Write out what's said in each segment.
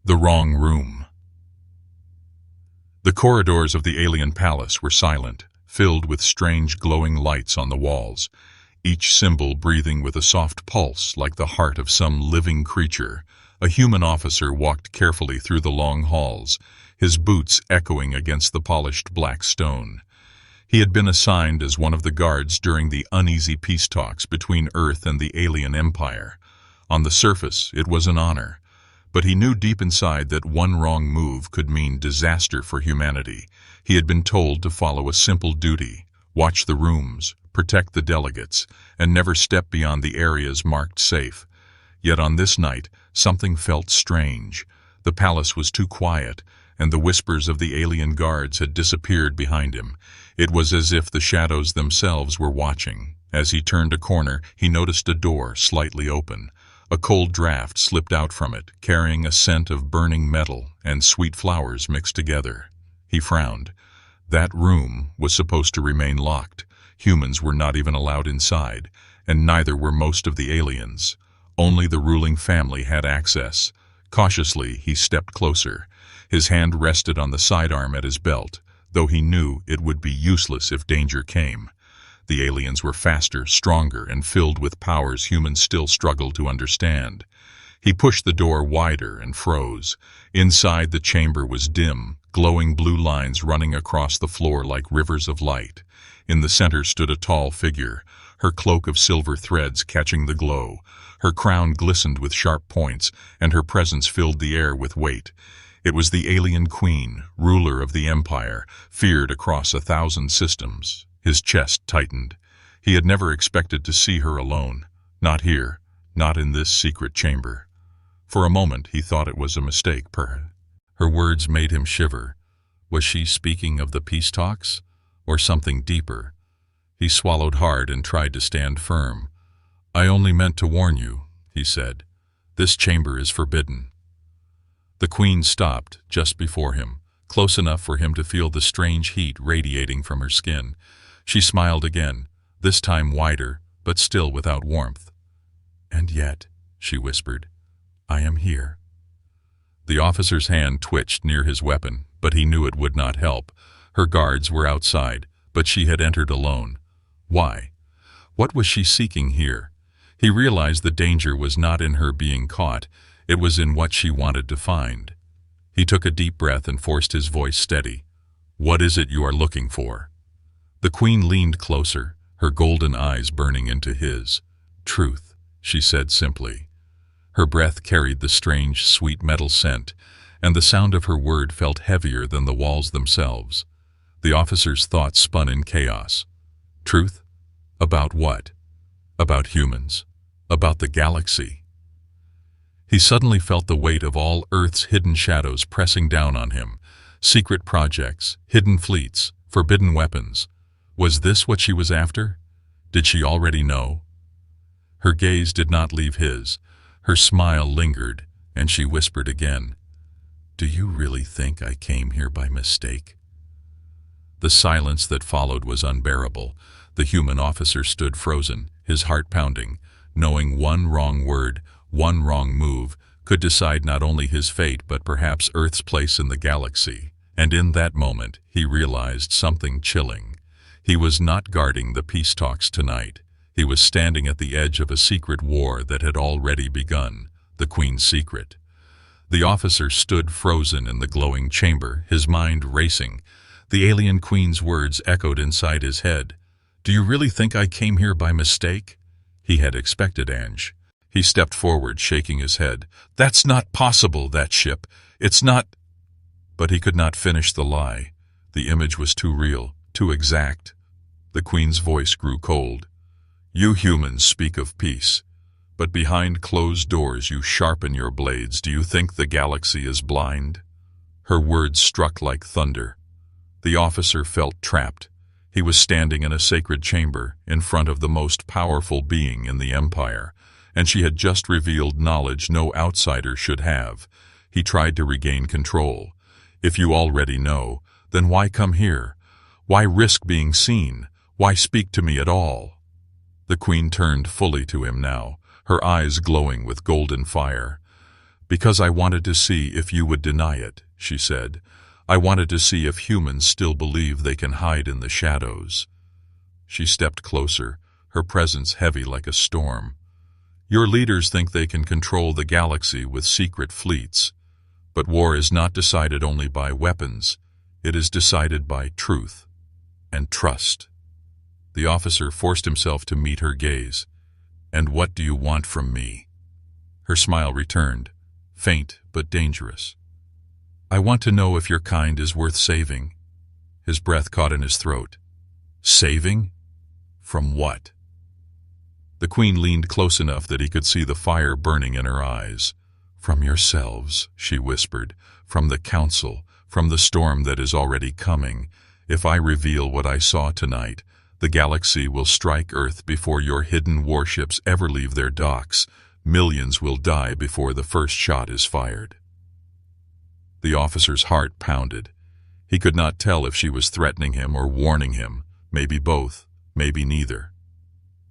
The wrong room. The corridors of the alien palace were silent, filled with strange glowing lights on the walls, each symbol breathing with a soft pulse like the heart of some living creature. A human officer walked carefully through the long halls, his boots echoing against the polished black stone. He had been assigned as one of the guards during the uneasy peace talks between Earth and the alien empire. On the surface, it was an honor, but he knew deep inside that one wrong move could mean disaster for humanity. He had been told to follow a simple duty: watch the rooms, protect the delegates, and never step beyond the areas marked safe. Yet on this night, something felt strange. The palace was too quiet, and the whispers of the alien guards had disappeared behind him. It was as if the shadows themselves were watching. As he turned a corner, he noticed a door slightly open. A cold draft slipped out from it, carrying a scent of burning metal and sweet flowers mixed together. He frowned. That room was supposed to remain locked. Humans were not even allowed inside, and neither were most of the aliens. Only the ruling family had access. Cautiously, he stepped closer. His hand rested on the sidearm at his belt, though he knew it would be useless if danger came. The aliens were faster, stronger, and filled with powers humans still struggled to understand. He pushed the door wider and froze. Inside, the chamber was dim, glowing blue lines running across the floor like rivers of light. In the center stood a tall figure, her cloak of silver threads catching the glow. Her crown glistened with sharp points, and her presence filled the air with weight. It was the alien queen, ruler of the empire, feared across 1,000 systems. His chest tightened. He had never expected to see her alone. Not here, not in this secret chamber. For a moment he thought it was a mistake. Her words made him shiver. Was she speaking of the peace talks, or something deeper? He swallowed hard and tried to stand firm. "I only meant to warn you," he said. "This chamber is forbidden." The queen stopped just before him, close enough for him to feel the strange heat radiating from her skin. She smiled again, this time wider, but still without warmth. "And yet," she whispered, "I am here." The officer's hand twitched near his weapon, but he knew it would not help. Her guards were outside, but she had entered alone. Why? What was she seeking here? He realized the danger was not in her being caught, it was in what she wanted to find. He took a deep breath and forced his voice steady. "What is it you are looking for?" The queen leaned closer, her golden eyes burning into his. "Truth," she said simply. Her breath carried the strange, sweet metal scent, and the sound of her word felt heavier than the walls themselves. The officer's thoughts spun in chaos. Truth? About what? About humans? About the galaxy? He suddenly felt the weight of all Earth's hidden shadows pressing down on him. Secret projects, hidden fleets, forbidden weapons. Was this what she was after? Did she already know? Her gaze did not leave his. Her smile lingered, and she whispered again, "Do you really think I came here by mistake?" The silence that followed was unbearable. The human officer stood frozen, his heart pounding, knowing one wrong word, one wrong move, could decide not only his fate but perhaps Earth's place in the galaxy. And in that moment, he realized something chilling. He was not guarding the peace talks tonight. He was standing at the edge of a secret war that had already begun, the Queen's secret. The officer stood frozen in the glowing chamber, his mind racing. The alien queen's words echoed inside his head. "Do you really think I came here by mistake?" He had expected Ange. He stepped forward, shaking his head. "That's not possible, that ship. It's not—" But he could not finish the lie. The image was too real, too exact. The queen's voice grew cold. "You humans speak of peace, but behind closed doors you sharpen your blades. Do you think the galaxy is blind?" Her words struck like thunder. The officer felt trapped. He was standing in a sacred chamber, in front of the most powerful being in the empire, and she had just revealed knowledge no outsider should have. He tried to regain control. "If you already know, then why come here? Why risk being seen? Why speak to me at all?" The queen turned fully to him now, her eyes glowing with golden fire. "Because I wanted to see if you would deny it," she said. "I wanted to see if humans still believe they can hide in the shadows." She stepped closer, her presence heavy like a storm. "Your leaders think they can control the galaxy with secret fleets, but war is not decided only by weapons. It is decided by truth and trust." The officer forced himself to meet her gaze. "And what do you want from me?" Her smile returned, faint but dangerous. "I want to know if your kind is worth saving." His breath caught in his throat. "Saving? From what?" The Queen leaned close enough that he could see the fire burning in her eyes. "From yourselves," she whispered, "from the Council, from the storm that is already coming. If I reveal what I saw tonight, the galaxy will strike Earth before your hidden warships ever leave their docks. Millions will die before the first shot is fired." The officer's heart pounded. He could not tell if she was threatening him or warning him, maybe both, maybe neither.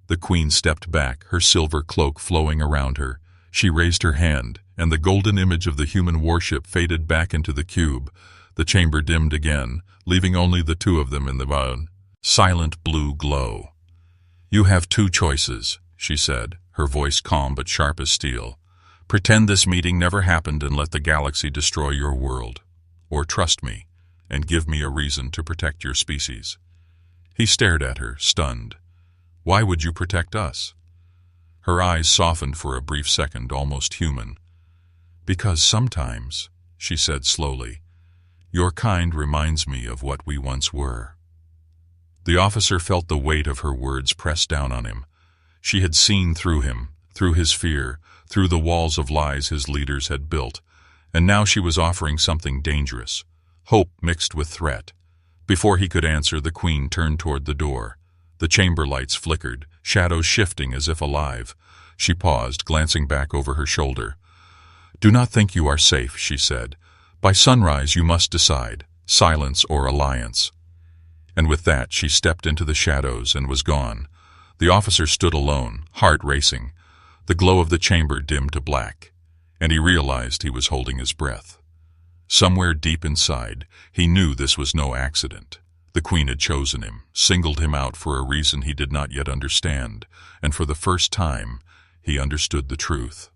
The Queen stepped back, her silver cloak flowing around her. She raised her hand, and the golden image of the human warship faded back into the cube. The chamber dimmed again, leaving only the two of them in the silent blue glow. "You have two choices," she said, her voice calm but sharp as steel. "Pretend this meeting never happened and let the galaxy destroy your world. Or trust me, and give me a reason to protect your species." He stared at her, stunned. "Why would you protect us?" Her eyes softened for a brief second, almost human. "Because sometimes," she said slowly, "your kind reminds me of what we once were." The officer felt the weight of her words press down on him. She had seen through him, through his fear, through the walls of lies his leaders had built, and now she was offering something dangerous, hope mixed with threat. Before he could answer, the Queen turned toward the door. The chamber lights flickered, shadows shifting as if alive. She paused, glancing back over her shoulder. "Do not think you are safe," she said. "By sunrise you must decide, silence or alliance." And with that she stepped into the shadows and was gone. The officer stood alone, heart racing. The glow of the chamber dimmed to black, and he realized he was holding his breath. Somewhere deep inside, he knew this was no accident. The Queen had chosen him, singled him out for a reason he did not yet understand, and for the first time, he understood the truth.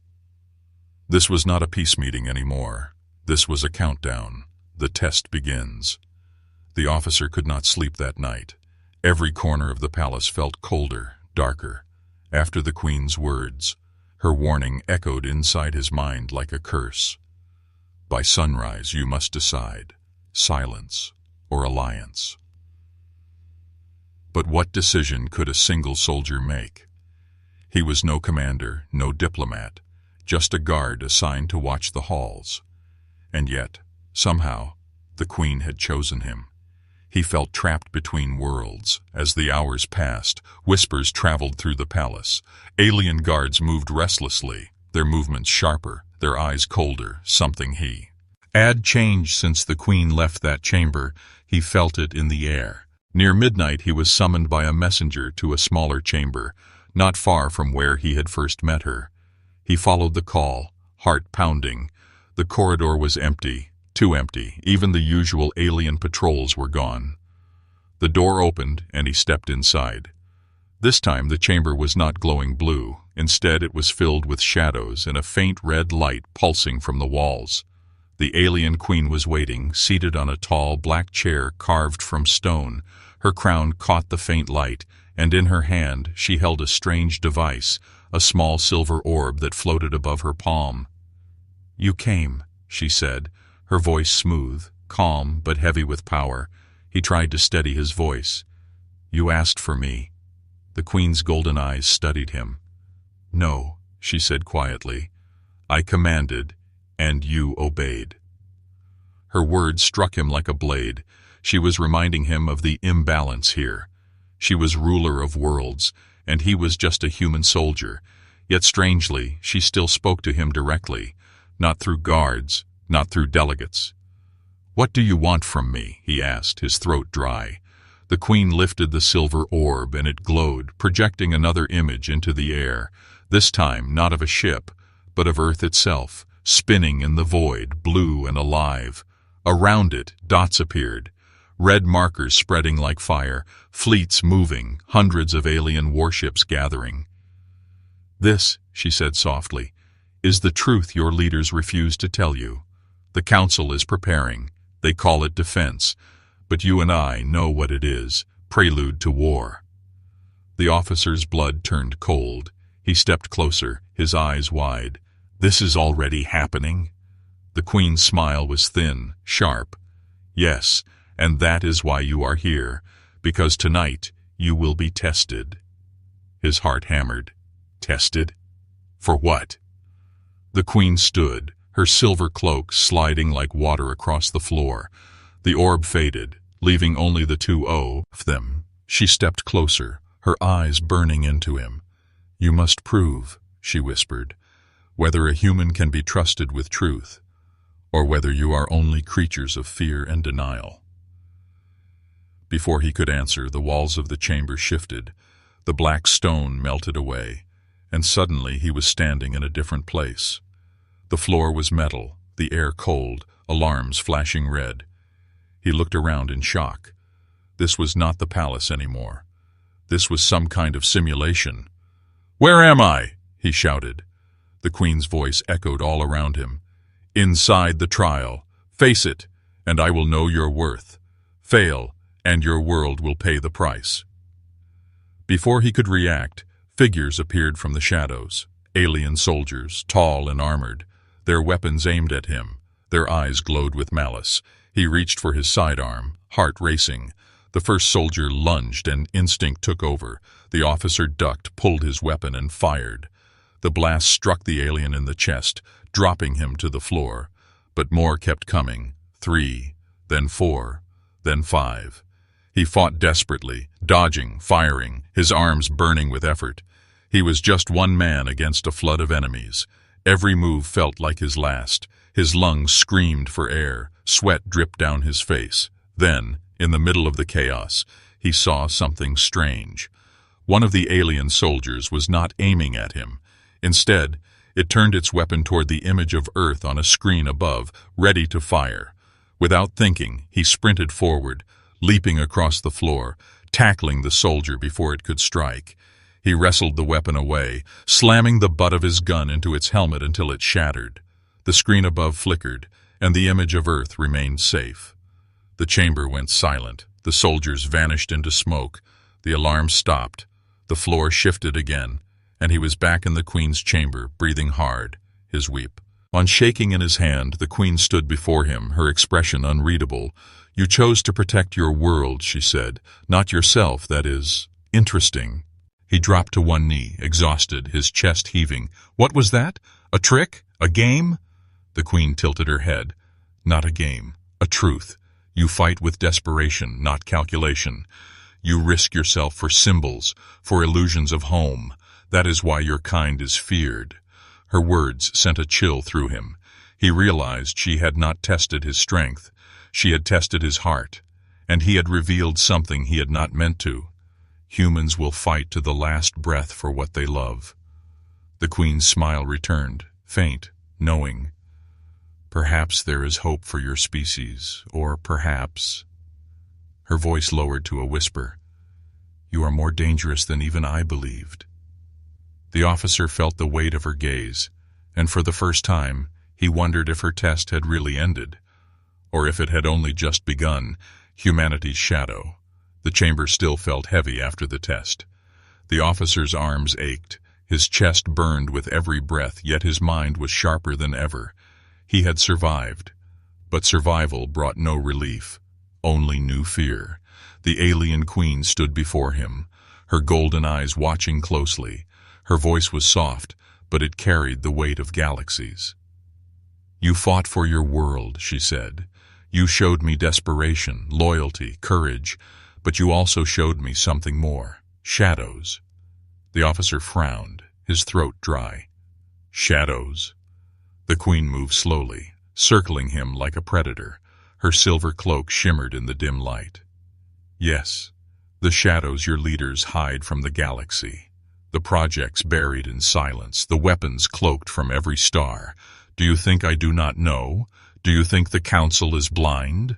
This was not a peace meeting anymore. This was a countdown. The test begins. The officer could not sleep that night. Every corner of the palace felt colder, darker. After the Queen's words, her warning echoed inside his mind like a curse. By sunrise you must decide, silence or alliance. But what decision could a single soldier make? He was no commander, no diplomat, just a guard assigned to watch the halls. And yet, somehow, the Queen had chosen him. He felt trapped between worlds. As the hours passed, whispers traveled through the palace. Alien guards moved restlessly, their movements sharper, their eyes colder, something he had changed since the Queen left that chamber. He felt it in the air. Near midnight he was summoned by a messenger to a smaller chamber, not far from where he had first met her. He followed the call, heart pounding. The corridor was empty, too empty. Even the usual alien patrols were gone. The door opened, and he stepped inside. This time the chamber was not glowing blue. Instead, it was filled with shadows and a faint red light pulsing from the walls. The alien Queen was waiting, seated on a tall black chair carved from stone. Her crown caught the faint light, and in her hand she held a strange device, a small silver orb that floated above her palm. "You came," she said, her voice smooth, calm, but heavy with power. He tried to steady his voice. "You asked for me." The Queen's golden eyes studied him. "No," she said quietly. "I commanded, and you obeyed." Her words struck him like a blade. She was reminding him of the imbalance here. She was ruler of worlds, and he was just a human soldier. Yet strangely, she still spoke to him directly, not through guards, not through delegates. "What do you want from me?" he asked, his throat dry. The Queen lifted the silver orb, and it glowed, projecting another image into the air, this time not of a ship, but of Earth itself, spinning in the void, blue and alive. Around it, dots appeared, red markers spreading like fire, fleets moving, hundreds of alien warships gathering. "This," she said softly, "is the truth your leaders refuse to tell you. The Council is preparing. They call it defense. But you and I know what it is, prelude to war." The officer's blood turned cold. He stepped closer, his eyes wide. "This is already happening?" The Queen's smile was thin, sharp. "Yes, and that is why you are here, because tonight you will be tested." His heart hammered. Tested? For what? The Queen stood, her silver cloak sliding like water across the floor. The orb faded, leaving only the two of them. She stepped closer, her eyes burning into him. "You must prove," she whispered, "whether a human can be trusted with truth, or whether you are only creatures of fear and denial." Before he could answer, the walls of the chamber shifted. The black stone melted away, and suddenly he was standing in a different place. The floor was metal, the air cold, alarms flashing red. He looked around in shock. This was not the palace anymore. This was some kind of simulation. "Where am I?" he shouted. The Queen's voice echoed all around him. "Inside the trial. Face it, and I will know your worth. Fail, and your world will pay the price." Before he could react, figures appeared from the shadows. Alien soldiers, tall and armored, their weapons aimed at him. Their eyes glowed with malice. He reached for his sidearm, heart racing. The first soldier lunged and instinct took over. The officer ducked, pulled his weapon, and fired. The blast struck the alien in the chest, dropping him to the floor. But more kept coming. 3, then 4, then 5. He fought desperately, dodging, firing, his arms burning with effort. He was just one man against a flood of enemies. Every move felt like his last. His lungs screamed for air. Sweat dripped down his face. Then, in the middle of the chaos, he saw something strange. One of the alien soldiers was not aiming at him. Instead, it turned its weapon toward the image of Earth on a screen above, ready to fire. Without thinking, he sprinted forward, leaping across the floor, tackling the soldier before it could strike. He wrestled the weapon away, slamming the butt of his gun into its helmet until it shattered. The screen above flickered, and the image of Earth remained safe. The chamber went silent. The soldiers vanished into smoke. The alarm stopped. The floor shifted again, and he was back in the Queen's chamber, breathing hard, his weep. On shaking in his hand, the Queen stood before him, her expression unreadable. "You chose to protect your world," she said, "not yourself, that is interesting." He dropped to one knee, exhausted, his chest heaving. "What was that? A trick? A game?" The Queen tilted her head. "Not a game. A truth. You fight with desperation, not calculation. You risk yourself for symbols, for illusions of home. That is why your kind is feared." Her words sent a chill through him. He realized she had not tested his strength. She had tested his heart, and he had revealed something he had not meant to. Humans will fight to the last breath for what they love. The Queen's smile returned, faint, knowing. "Perhaps there is hope for your species, or perhaps—" Her voice lowered to a whisper. "You are more dangerous than even I believed." The officer felt the weight of her gaze, and for the first time, he wondered if her test had really ended, or if it had only just begun, humanity's shadow. The chamber still felt heavy after the test. The officer's arms ached, his chest burned with every breath, yet his mind was sharper than ever. He had survived, but survival brought no relief, only new fear. The alien Queen stood before him, her golden eyes watching closely. Her voice was soft, but it carried the weight of galaxies. "You fought for your world," she said. "You showed me desperation, loyalty, courage, but you also showed me something more, shadows." The officer frowned, his throat dry. "Shadows?" The Queen moved slowly, circling him like a predator. Her silver cloak shimmered in the dim light. "Yes, the shadows your leaders hide from the galaxy. The projects buried in silence, the weapons cloaked from every star. Do you think I do not know? Do you think the council is blind?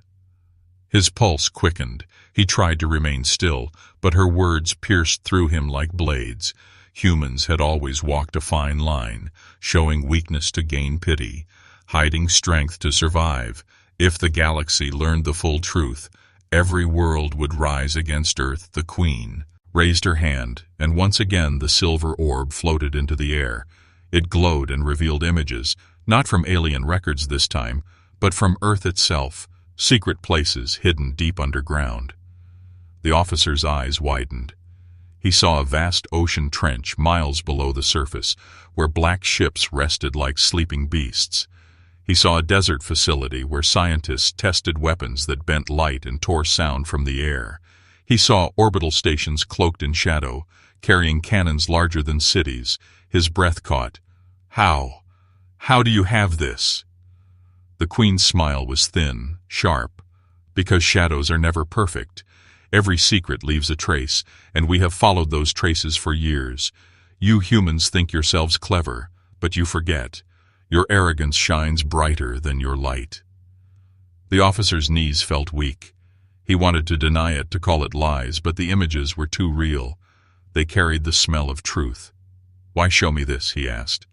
His pulse quickened. He tried to remain still, but her words pierced through him like blades. Humans had always walked a fine line, showing weakness to gain pity, hiding strength to survive. If the galaxy learned the full truth, every world would rise against Earth. The Queen raised her hand, and once again the silver orb floated into the air. It glowed and revealed images, not from alien records this time, but from Earth itself, secret places hidden deep underground. The officer's eyes widened. He saw a vast ocean trench miles below the surface, where black ships rested like sleeping beasts. He saw a desert facility where scientists tested weapons that bent light and tore sound from the air. He saw orbital stations cloaked in shadow, carrying cannons larger than cities. His breath caught. How? How do you have this? The Queen's smile was thin, sharp. Because shadows are never perfect. Every secret leaves a trace, and we have followed those traces for years. You humans think yourselves clever, but you forget. Your arrogance shines brighter than your light. The officer's knees felt weak. He wanted to deny it, to call it lies, but the images were too real. They carried the smell of truth. Why show me this? He asked.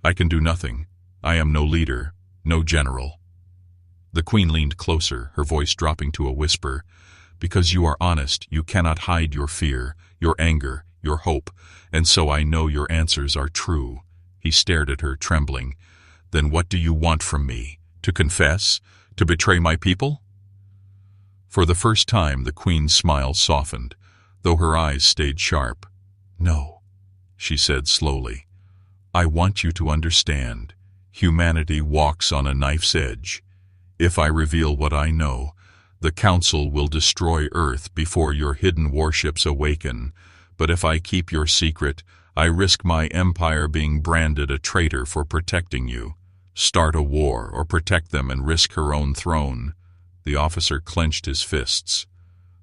I can do nothing. I am no leader, no general. The Queen leaned closer, her voice dropping to a whisper. Because you are honest, you cannot hide your fear, your anger, your hope, and so I know your answers are true. He stared at her, trembling. Then what do you want from me? To confess? To betray my people? For the first time, the Queen's smile softened, though her eyes stayed sharp. No, she said slowly. I want you to understand. Humanity walks on a knife's edge. If I reveal what I know, the Council will destroy Earth before your hidden warships awaken. But if I keep your secret, I risk my empire being branded a traitor for protecting you. Start a war or protect them and risk her own throne. The officer clenched his fists.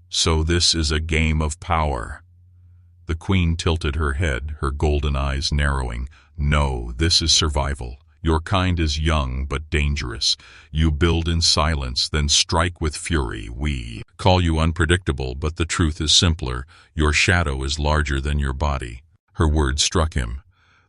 So this is a game of power. The Queen tilted her head, her golden eyes narrowing. No, this is survival. Your kind is young but dangerous. You build in silence, then strike with fury. We call you unpredictable, but the truth is simpler. Your shadow is larger than your body. Her words struck him.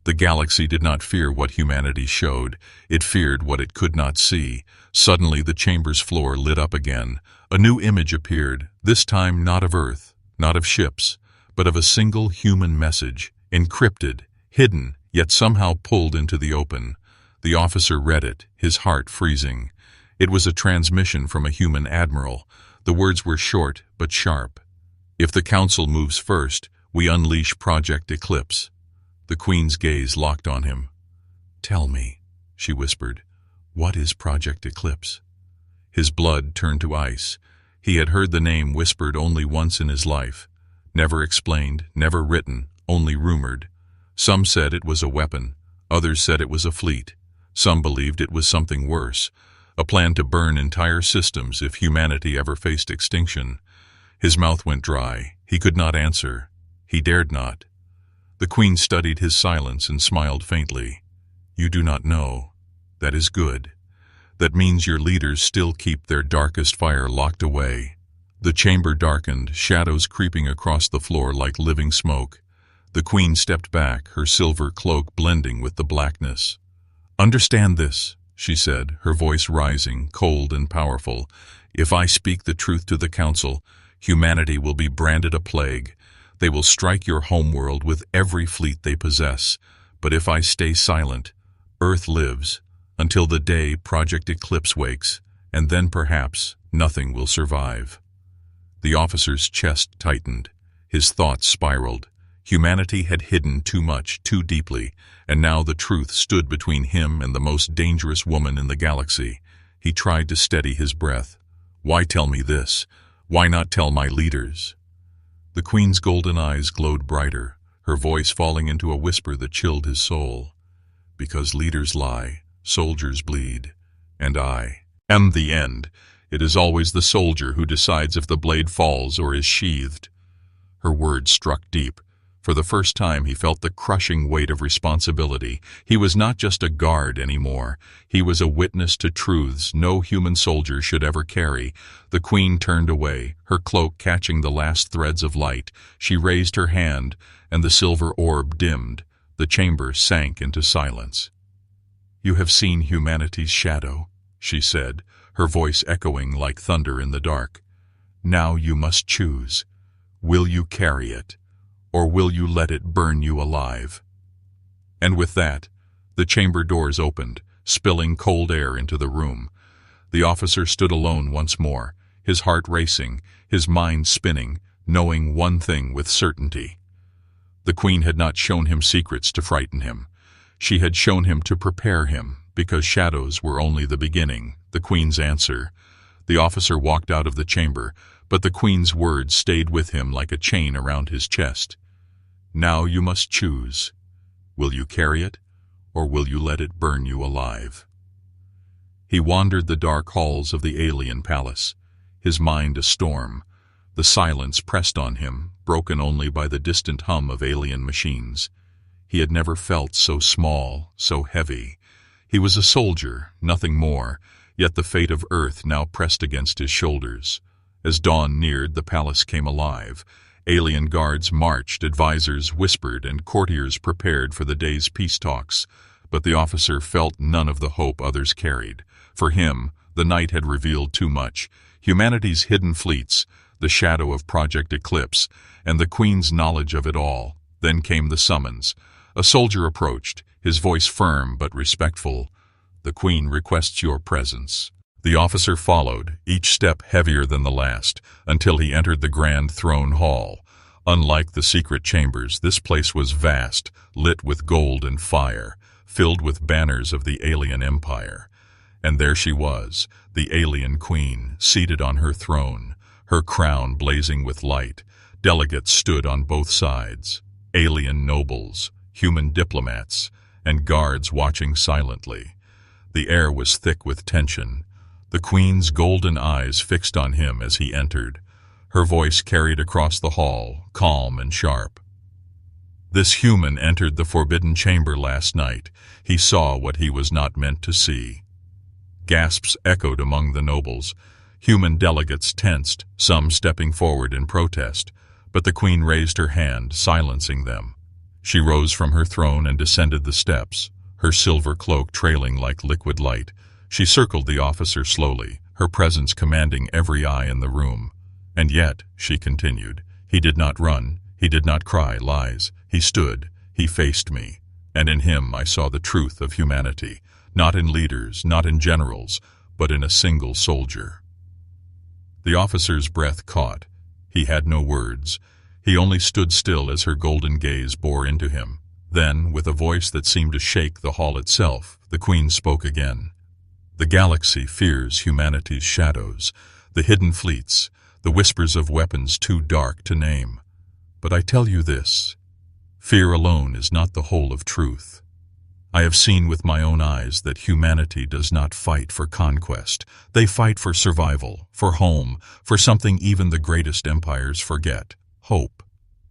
The galaxy did not fear what humanity showed. It feared what it could not see. Suddenly the chamber's floor lit up again. A new image appeared, this time not of Earth, not of ships, but of a single human message, encrypted, hidden, yet somehow pulled into the open. The officer read it, his heart freezing. It was a transmission from a human admiral. The words were short but sharp. If the Council moves first, we unleash Project Eclipse. The Queen's gaze locked on him. Tell me, she whispered, what is Project Eclipse? His blood turned to ice. He had heard the name whispered only once in his life. Never explained, never written, only rumored. Some said it was a weapon. Others said it was a fleet. Some believed it was something worse, a plan to burn entire systems if humanity ever faced extinction. His mouth went dry. He could not answer. He dared not. The Queen studied his silence and smiled faintly. You do not know. That is good. That means your leaders still keep their darkest fire locked away. The chamber darkened, shadows creeping across the floor like living smoke. The Queen stepped back, her silver cloak blending with the blackness. Understand this, she said, her voice rising, cold and powerful. If I speak the truth to the Council, humanity will be branded a plague. They will strike your homeworld with every fleet they possess. But if I stay silent, Earth lives, until the day Project Eclipse wakes, and then perhaps nothing will survive. The officer's chest tightened. His thoughts spiraled. Humanity had hidden too much, too deeply, and now the truth stood between him and the most dangerous woman in the galaxy. He tried to steady his breath. Why tell me this? Why not tell my leaders? The Queen's golden eyes glowed brighter, her voice falling into a whisper that chilled his soul. Because leaders lie, soldiers bleed, and I am the end. It is always the soldier who decides if the blade falls or is sheathed. Her words struck deep. For the first time he felt the crushing weight of responsibility. He was not just a guard anymore. He was a witness to truths no human soldier should ever carry. The Queen turned away, her cloak catching the last threads of light. She raised her hand, and the silver orb dimmed. The chamber sank into silence. "You have seen humanity's shadow," she said, her voice echoing like thunder in the dark. "Now you must choose. Will you carry it, or will you let it burn you alive?" And with that, the chamber doors opened, spilling cold air into the room. The officer stood alone once more, his heart racing, his mind spinning, knowing one thing with certainty. The Queen had not shown him secrets to frighten him. She had shown him to prepare him, because shadows were only the beginning. The Queen's answer. The officer walked out of the chamber, but the Queen's words stayed with him like a chain around his chest. "Now you must choose. Will you carry it, or will you let it burn you alive?" He wandered the dark halls of the alien palace, his mind a storm. The silence pressed on him, broken only by the distant hum of alien machines. He had never felt so small, so heavy. He was a soldier, nothing more, yet the fate of Earth now pressed against his shoulders. As dawn neared, the palace came alive. Alien guards marched, advisors whispered, and courtiers prepared for the day's peace talks. But the officer felt none of the hope others carried. For him, the night had revealed too much. Humanity's hidden fleets, the shadow of Project Eclipse, and the Queen's knowledge of it all. Then came the summons. A soldier approached, his voice firm but respectful. "The Queen requests your presence." The officer followed, each step heavier than the last, until he entered the grand throne hall. Unlike the secret chambers, this place was vast, lit with gold and fire, filled with banners of the alien empire. And there she was, the alien queen, seated on her throne, her crown blazing with light. Delegates stood on both sides, alien nobles, human diplomats, and guards watching silently. The air was thick with tension. The Queen's golden eyes fixed on him as he entered. Her voice carried across the hall, calm and sharp. "This human entered the forbidden chamber last night. He saw what he was not meant to see." Gasps echoed among the nobles. Human delegates tensed, some stepping forward in protest. But the Queen raised her hand, silencing them. She rose from her throne and descended the steps, her silver cloak trailing like liquid light. She circled the officer slowly, her presence commanding every eye in the room. "And yet," she continued, "he did not run, he did not cry lies. He stood, he faced me, and in him I saw the truth of humanity, not in leaders, not in generals, but in a single soldier." The officer's breath caught. He had no words. He only stood still as her golden gaze bore into him. Then, with a voice that seemed to shake the hall itself, the Queen spoke again. "The galaxy fears humanity's shadows, the hidden fleets, the whispers of weapons too dark to name. But I tell you this, fear alone is not the whole of truth. I have seen with my own eyes that humanity does not fight for conquest. They fight for survival, for home, for something even the greatest empires forget. Hope."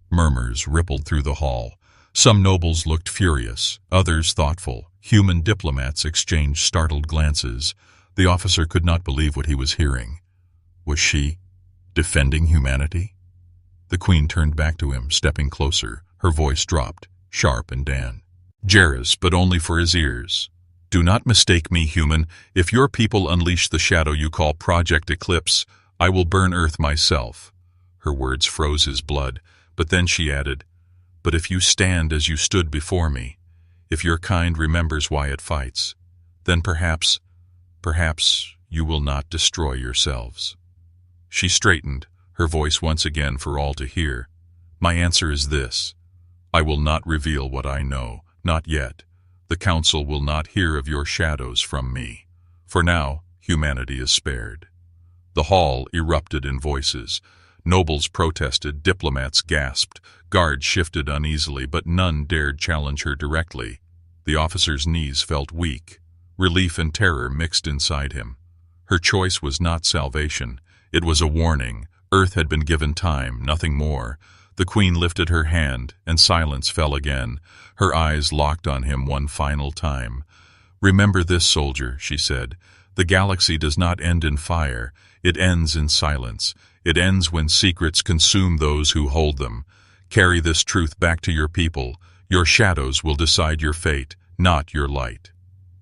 Murmurs rippled through the hall. Some nobles looked furious, others thoughtful. Human diplomats exchanged startled glances. The officer could not believe what he was hearing. Was she defending humanity? The Queen turned back to him, stepping closer. Her voice dropped, sharp and dan. "Jairus, but only for his ears. Do not mistake me, human. If your people unleash the shadow you call Project Eclipse, I will burn Earth myself." Her words froze his blood, but then she added, "But if you stand as you stood before me, if your kind remembers why it fights, then perhaps you will not destroy yourselves." She straightened, her voice once again for all to hear. "My answer is this. I will not reveal what I know, not yet. The Council will not hear of your shadows from me. For now, humanity is spared." The hall erupted in voices. Nobles protested, diplomats gasped, guards shifted uneasily, but none dared challenge her directly. The officer's knees felt weak. Relief and terror mixed inside him. Her choice was not salvation. It was a warning. Earth had been given time, nothing more. The Queen lifted her hand, and silence fell again. Her eyes locked on him one final time. "Remember this, soldier," she said. "The galaxy does not end in fire. It ends in silence. It ends when secrets consume those who hold them. Carry this truth back to your people. Your shadows will decide your fate, not your light."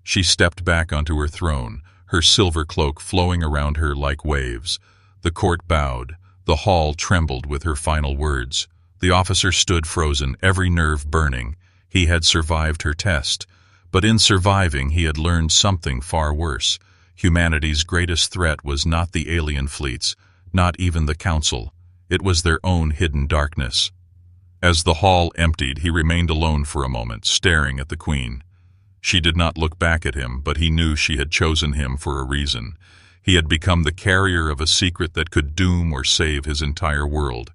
She stepped back onto her throne, her silver cloak flowing around her like waves. The court bowed. The hall trembled with her final words. The officer stood frozen, every nerve burning. He had survived her test, but in surviving he had learned something far worse. Humanity's greatest threat was not the alien fleets, not even the Council. It was their own hidden darkness. As the hall emptied, he remained alone for a moment, staring at the Queen. She did not look back at him, but he knew she had chosen him for a reason. He had become the carrier of a secret that could doom or save his entire world.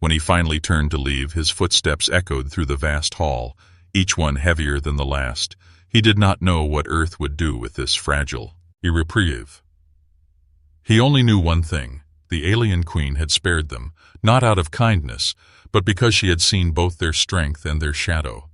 When he finally turned to leave, his footsteps echoed through the vast hall, each one heavier than the last. He did not know what Earth would do with this fragile reprieve. He only knew one thing: the alien Queen had spared them, not out of kindness, but because she had seen both their strength and their shadow.